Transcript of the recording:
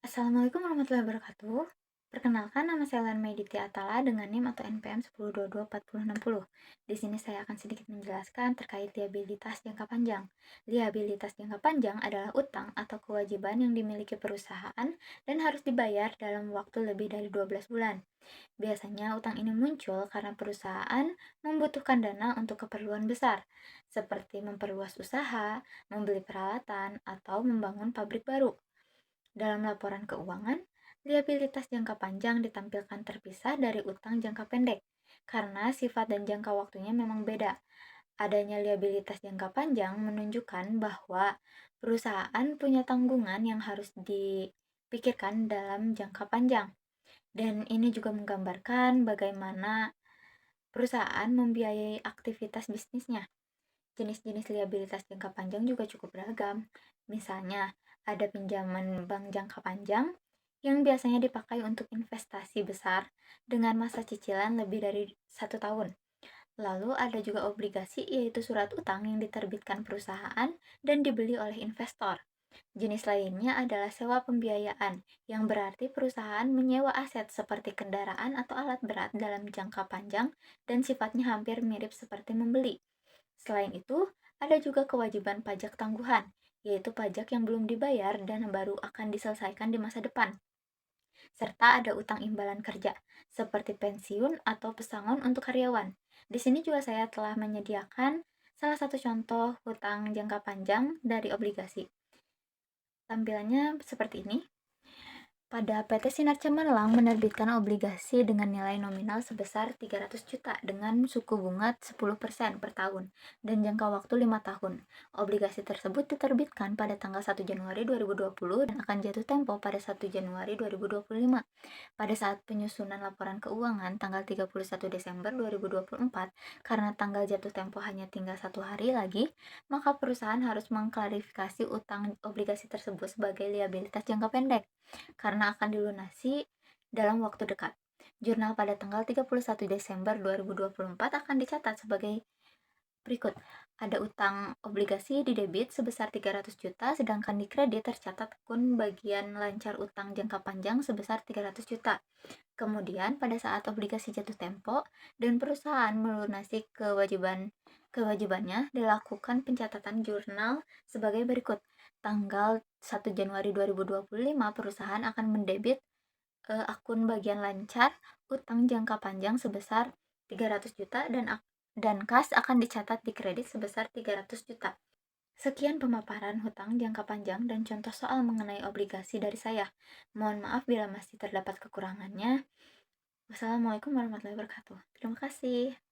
Assalamualaikum warahmatullahi wabarakatuh. Perkenalkan, nama saya Lan Mediti Atala dengan NIM atau NPM 10224060. Di sini saya akan sedikit menjelaskan terkait liabilitas jangka panjang. Liabilitas jangka panjang adalah utang atau kewajiban yang dimiliki perusahaan dan harus dibayar dalam waktu lebih dari 12 bulan. Biasanya utang ini muncul karena perusahaan membutuhkan dana untuk keperluan besar, seperti memperluas usaha, membeli peralatan, atau membangun pabrik baru. Dalam laporan keuangan, liabilitas jangka panjang ditampilkan terpisah dari utang jangka pendek, karena sifat dan jangka waktunya memang beda. Adanya liabilitas jangka panjang menunjukkan bahwa perusahaan punya tanggungan yang harus dipikirkan dalam jangka panjang. Dan ini juga menggambarkan bagaimana perusahaan membiayai aktivitas bisnisnya. Jenis-jenis liabilitas jangka panjang juga cukup beragam. Misalnya, ada pinjaman bank jangka panjang yang biasanya dipakai untuk investasi besar dengan masa cicilan lebih dari 1 tahun. Lalu ada juga obligasi, yaitu surat utang yang diterbitkan perusahaan dan dibeli oleh investor. Jenis lainnya adalah sewa pembiayaan, yang berarti perusahaan menyewa aset seperti kendaraan atau alat berat dalam jangka panjang dan sifatnya hampir mirip seperti membeli. Selain itu, ada juga kewajiban pajak tangguhan, yaitu pajak yang belum dibayar dan baru akan diselesaikan di masa depan. Serta ada utang imbalan kerja, seperti pensiun atau pesangon untuk karyawan. Di sini juga saya telah menyediakan salah satu contoh hutang jangka panjang dari obligasi. Tampilannya seperti ini. Pada PT Sinar Cemerlang menerbitkan obligasi dengan nilai nominal sebesar 300 juta dengan suku bunga 10% per tahun dan jangka waktu 5 tahun. Obligasi tersebut diterbitkan pada tanggal 1 Januari 2020 dan akan jatuh tempo pada 1 Januari 2025. Pada saat penyusunan laporan keuangan tanggal 31 Desember 2024, karena tanggal jatuh tempo hanya tinggal 1 hari lagi, maka perusahaan harus mengklarifikasi utang obligasi tersebut sebagai liabilitas jangka pendek karena akan dilunasi dalam waktu dekat. Jurnal pada tanggal 31 Desember 2024 akan dicatat sebagai berikut. Ada utang obligasi di debit sebesar 300 juta, sedangkan di kredit tercatat akun bagian lancar utang jangka panjang sebesar 300 juta. Kemudian pada saat obligasi jatuh tempo dan perusahaan melunasi kewajibannya, dilakukan pencatatan jurnal sebagai berikut. Tanggal 1 Januari 2025 perusahaan akan mendebit akun bagian lancar utang jangka panjang sebesar 300 juta dan kas akan dicatat di kredit sebesar 300 juta. Sekian pemaparan hutang jangka panjang dan contoh soal mengenai obligasi dari saya. Mohon maaf bila masih terdapat kekurangannya. Wassalamualaikum warahmatullahi wabarakatuh. Terima kasih.